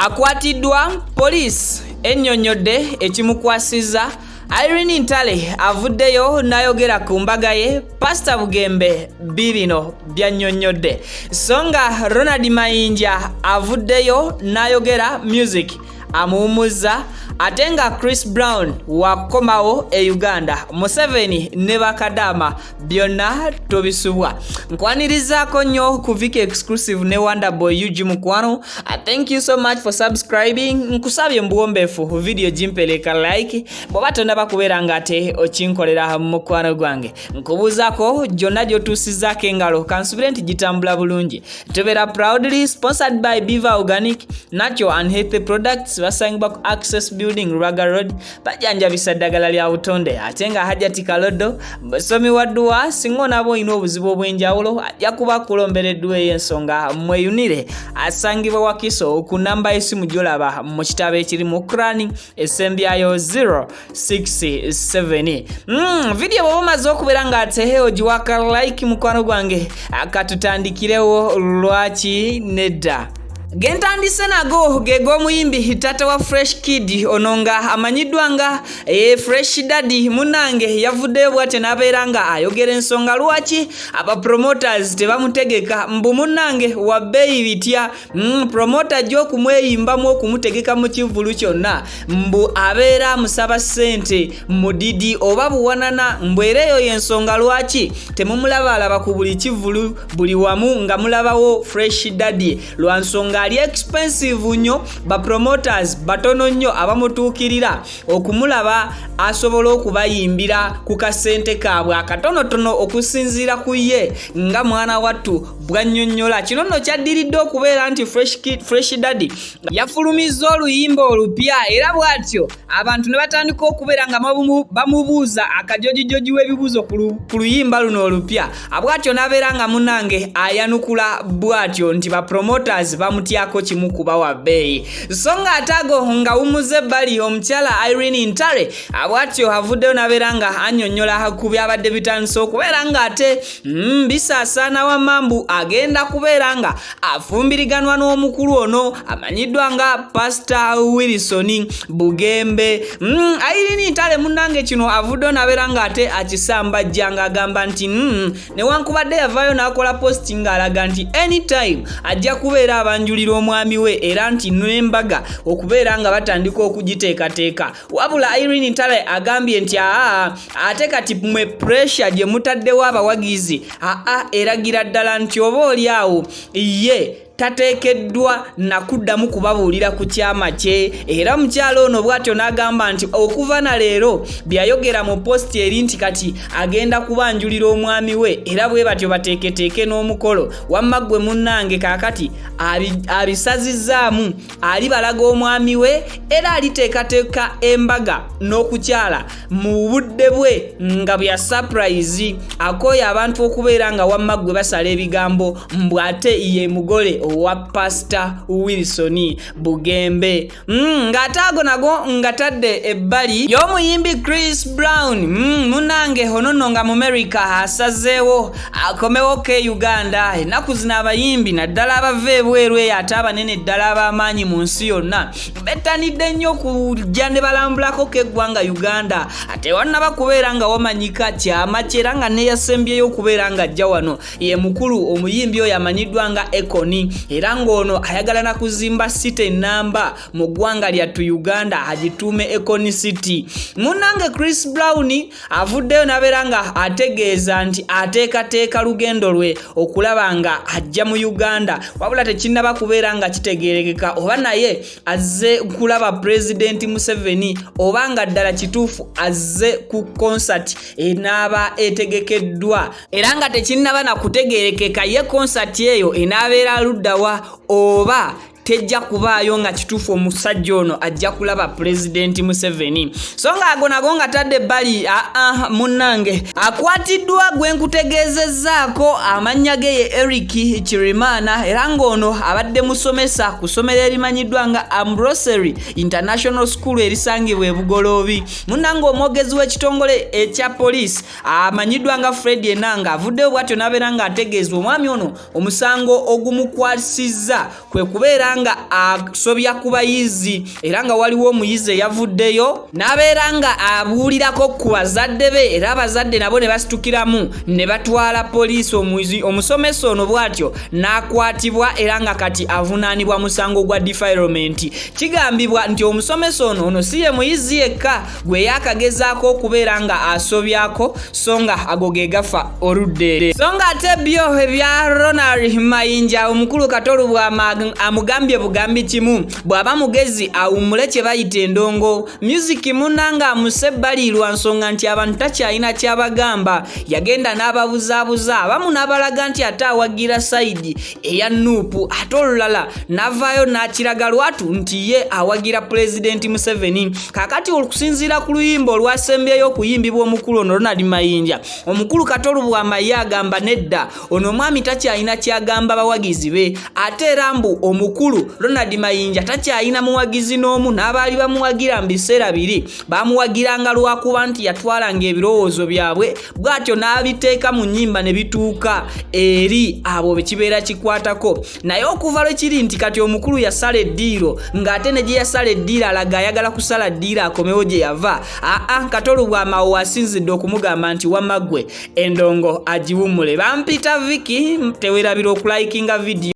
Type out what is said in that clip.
akwatibwa police ennyonnyodde ekimukwasiza. Irene Ntale avuddeyo n'ayogera ku mbaga ye Pastor Bugembe bibino byannyonnyodde. Songa Ronald Mayinja avuddeyo n'ayogera music amuwumuzza. Ate nga Chris Brown wakomawo e Uganda, Museveni ne bakadama byonna tobisubwa. Nkwanirizzaako nnyo ku Viki Exclusive ne Wonderboy UG Mukwano. Thank you so much for subscribing. Nkusabye mbuwombeefu video jimpeleka like bw'oba tonaba kubeera ng'ate okinkolera mu mukwano gwange. Nkubuuzaako gyonna gy'otuusizzaako engalo kansubire nti gitambula bulungi. Tubeera proudly sponsored by Biva Organic Natural and Healthy Products basangibwa ku Access Building Rubaga Road bajanjabisa ddagala lya butonde. Ate nga Hajati Kalodo musomi wa dduwa singa onaba olina obuzibu obw'enjawulo ajja kuba akulombereddwa ey'ensonga mweyunire. Asangibwa Wakiso ku namba y'essimu gy'olaba mu kitabo ekiri mu Qur'ani essembyayo 067. Video bw'oba omaze okubeera ng'ate ogiwaka like mukwano gwange akatutandikirewo lwaki nedda. Gentandise nago gego muyimbi tata wa Fresh Kid ononga amanyiddwa nga Fresh Daddy munange yavuddeyo bwate n'abeeranga ayogera ensonga lwaki aba promoters tebamutegeka mbu munange wa bbeeyi bitya. Promoter gy'okumweyimbamu okumutegeka mu kivulu kyonna mbu abeera musaba ssente mudidi oba buwanana mbwereyo y'ensonga lwaki temumulabalaba ku buli kivulu buli wamu nga mulabawo Fresh Daddy lwa nsonga ali expensive nnyo. Ba promoters batono nnyo abamutuukirira okumulaba asobola okubayimbira ku kasente kaabwe akatonotono okusinziira ku ye nga mwana wattu bwannyonnyola. Kino nno kyaddiridde okubeera nti Fresh Daddy yafulumizza oluyimba olupya era bw'atyo abantu ne batandika okubeera nga bamubuuza akajojijoji w'ebibuuzo ku luyimba luno olupya. Bw'atyo n'abeera nga munange ayanukula bw'atyo nti ba promoters bamutyako kimu kuba wa bbeeyi. So nga atago nga wumuze ebbali omukyala Irene Ntale bw'atyo avuddeyo n'abeera nga annyonnyola ku byabadde bitandise okubeera ng'ate bisaasaana wamambu agenda kubeera nga afumbiriganwa n'omukulu ono amanyiddwa nga Pastor Bugembe. Irene Ntale munnange kino avuddeyo n'abeera ng'ate akisambajja ng'agamba nti newankubadde yavaayo n'akola posting ng'alaga nti anytime ajja kubeera abanjulira omwami we era nti n'embaga okubeera nga batandika okugiteekateeka. Wabula Irene Ntale agambye nti ate kati mwe pressure gye mutaddewo abawagizi eragira ddala nti oba oli awo ye tateekeddwa nakuddamu kubabuulira ku kyama kye. Era mukyalo ono bw'atyo n'agamba nti okuva na leero byayogera mu posti eri nti kati agenda kubanjulira omwami we era bwe batyo bateeketeeke n'omukolo. Wamma ggwe munnange kaakati abisazizzaamu ali balaga omwami we era aliteekateeka embaga n'okukyala mu budde bwe nga bya surprise akooya abantu okubeera nga wamma ggwe basala ebigambo mbu ate ye mugole owa Pastor Bugembe. Ng'ataago nago ngatadde ebbali y'omuyimbi Chris Brown. Munange honono nga mu America asazeewo akomewo ke Uganda. Ennaku zino abayimbi naddala abava ebweru eyo ate abanene ddala ab'amaanyi mu nsi yonna bettanidde nnyo okujja ne balambulako k'eggwanga Uganda. Ate wannaba kubeera nga wamanyika kyama kyera nga neyasembyeyo okubeera nga ajja wano ye mukulu omuyimbi oyo amanyiddwa nga Ekoni. Era ng'ono ayagala na kuzimba city namba mu ggwanga lyattu Uganda agituume Ekoni City. Munnange Chris Brown avuddeyo n'abeera nga ategeeza nti ateekateeka lugendo lwe okulaba nga ajja mu Uganda. Wabula tekinnaba kubeera nga kitegeerekeka oba naye azze kulaba President Museveni oba nga ddala kituufu azze ku concert enaaba etegekeddwa. Era nga tekinnaba na kutegeerekeka ye concert eyo enaabeera luddawa oba tejja kubaayo nga kituufu omusajja ono ajja kulaba President Museveni. So nga ago nago nga tadde ebbali munnange akwatiddwa gwe nkutegeezezzaako amannya ge ye Eric Kirimana era ng'ono abadde musomesa ku ssomero erimanyiddwa nga Ambrosary International School erisangibwa e Bugoloobi. Munnange omwogezi w'ekitongole ekya poliisi amanyiddwa nga Fred Enanga avuddeyo bw'atyo n'abeera nga ategeeza omwami ono omusango ogumukwasizza kwe kubeera okubeera nga asobya ku bayizi era nga waliwo omuyizi eyavuddeyo n'abeera nga abuulirako ku bazadde be era abazadde nabo ne basitukiramu ne batwala poliisi. Omusomesa ono bw'atyo n'akwatibwa era nga kati avunaanibwa musango gwa defilement. Kigambibwa nti omusomesa ono si ye muyizi yekka gwe yaakagezaako okubeera nga asobyako so nga ago ge gafa oludde. So nga ate byo ebya Ronald Mayinja omukulu Katolubwa amugambye bugambi kimu bw'aba mugezi awummule kye bayita endongo. Music munanga amusebbali lwa nsonga nti abantu takyalina kyabagamba. Yagenda n'ababuzaabuza abamu n'abalaga nti ate awagira sayidi eya Nuupu ate olulala n'avaayo n'akiraga lwatu nti ye awagira Pulezidenti Museveni. Kakati okusinziira ku luyimba olwasembyeyo okuyimbibwa omukulu ono Ronald Mayinja, omukulu Katolubwa ye agamba nedda ono omwami takyalina kyagamba bawagizi be ate era mbu omukulu Ronald Mayinja takyalina muwagizi n'omu n'abaali bamuwagira mu biseera biri bamuwagiranga lwakuba nti yatwalanga ebirowoozo byabwe bw'atyo n'abiteeka mu nnyimba ne bituuka eri abo bekibeera kikwatako. Naye okuva lwe kiri nti kati omukulu yasala eddiiro ng'ate ne gye yasala eddiiro alaga ayagala kusala ddiiro akomewo gye yava. Katolubwa amawo asinzidde okumugamba nti wamma ggwe endongo agiwummule. Bampita Viki teweerabira okulikinga video.